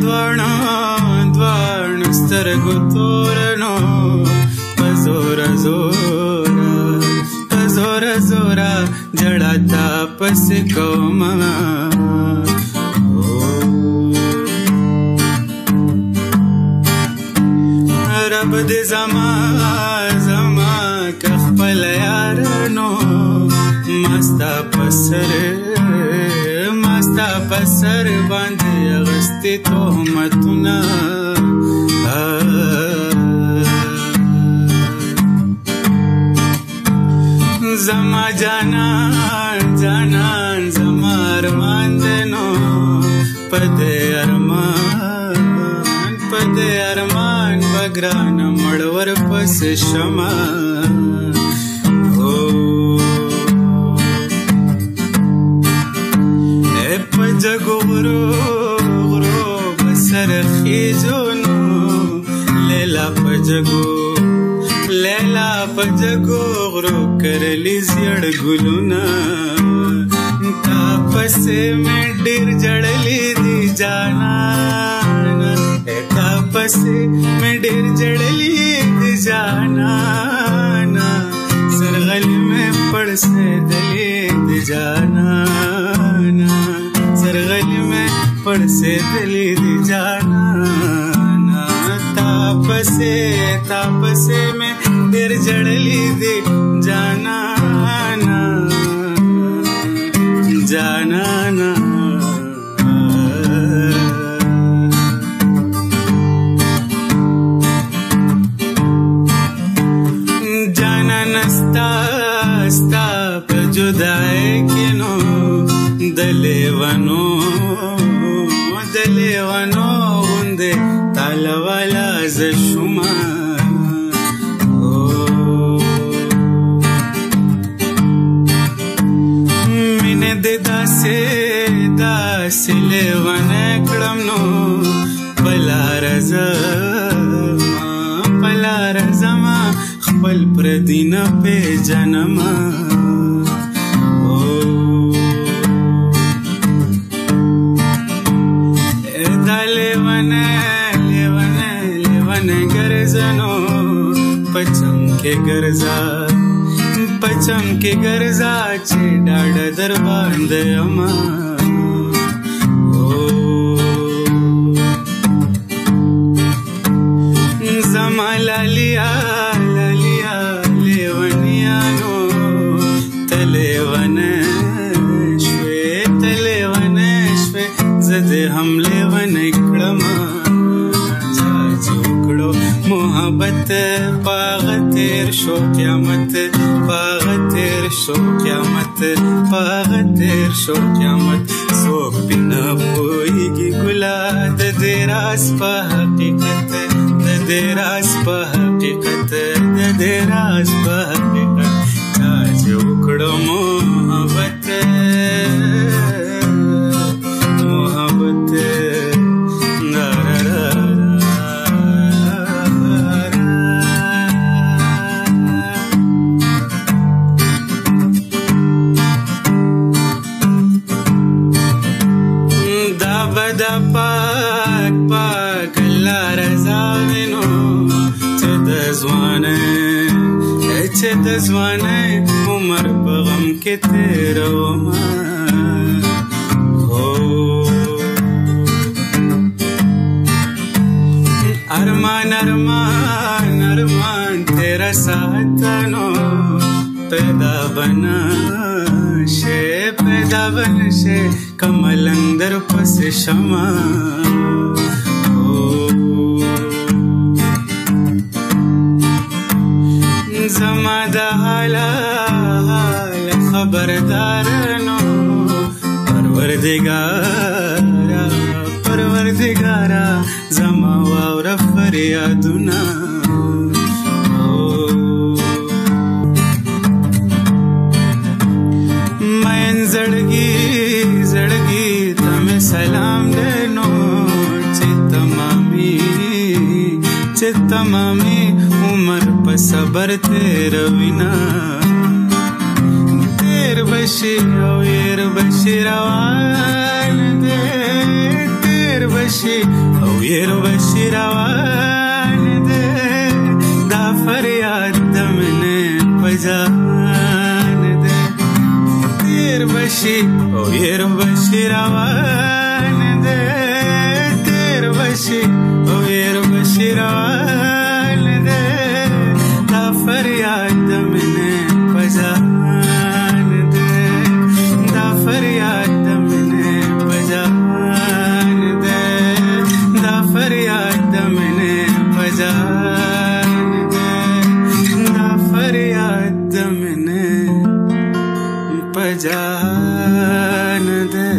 دواړو سترګو تورنو په زوره زوره جړه تا پسې کومه رب دې زما که خپل یارانو مستا پسر باندې اغستې تهمتونه زما جانان زما ارمان دی نو په دې ارمان بګرانه مړ ورپسې شمه په جګو غرو بسر خیجو نو لیلا په جګو غرو کرلی زیړ ګلونه تا پسې مې ډېر جړلې دي جانانا تا پسې مې ډېر جړلې دي جانانا سرغلې مې پړسېدلې دي جانانا سرغلې مې پړسېدلې دي جانانا تا پسې مې ډېر جړلې دي جانانا جانانا ستا په جدای کې نو د لیوانو غوندې تاله والا زه شومه مینې دې داسې لیوانه کړم نو په لاره زما خپل پردي نه پېژنمه دا لیوانه ګرځنو پچم کې ګرځا چې ډاډه در باندې اما زما لالیا لیونیانو تلیونه شوې زه دې هم لیونی کړم محبت پاغ تیر شو قیامت سوک پینا پوئیگی گلا د دې راز په حقیقت چا چې وکړو محبت دا پاک الله رضا وینو چې د ځوانۍ عمر په غم کې تېرومه ارمان تیرا ساتنو پیدا بنشه کملندر پس شما زما د حال خبردارنو پروردگارا زما واوره فریادونه مین زړګي تمه سلام دینو چې تمامي عمر په صبر تیروینا تیر بشي او ير بشي روان دې تیر बशी او یر بشی روان ده دا فریاد دمنه پجان ده تیر بشی او یر بشی روان ده تیر بشی او یر بشی روان ده دا فریاد دمنه پجان ده دا فریاد دمنه پجان ده دا فریاد دمنه پجان ده دا فریاد دمنه پجان ده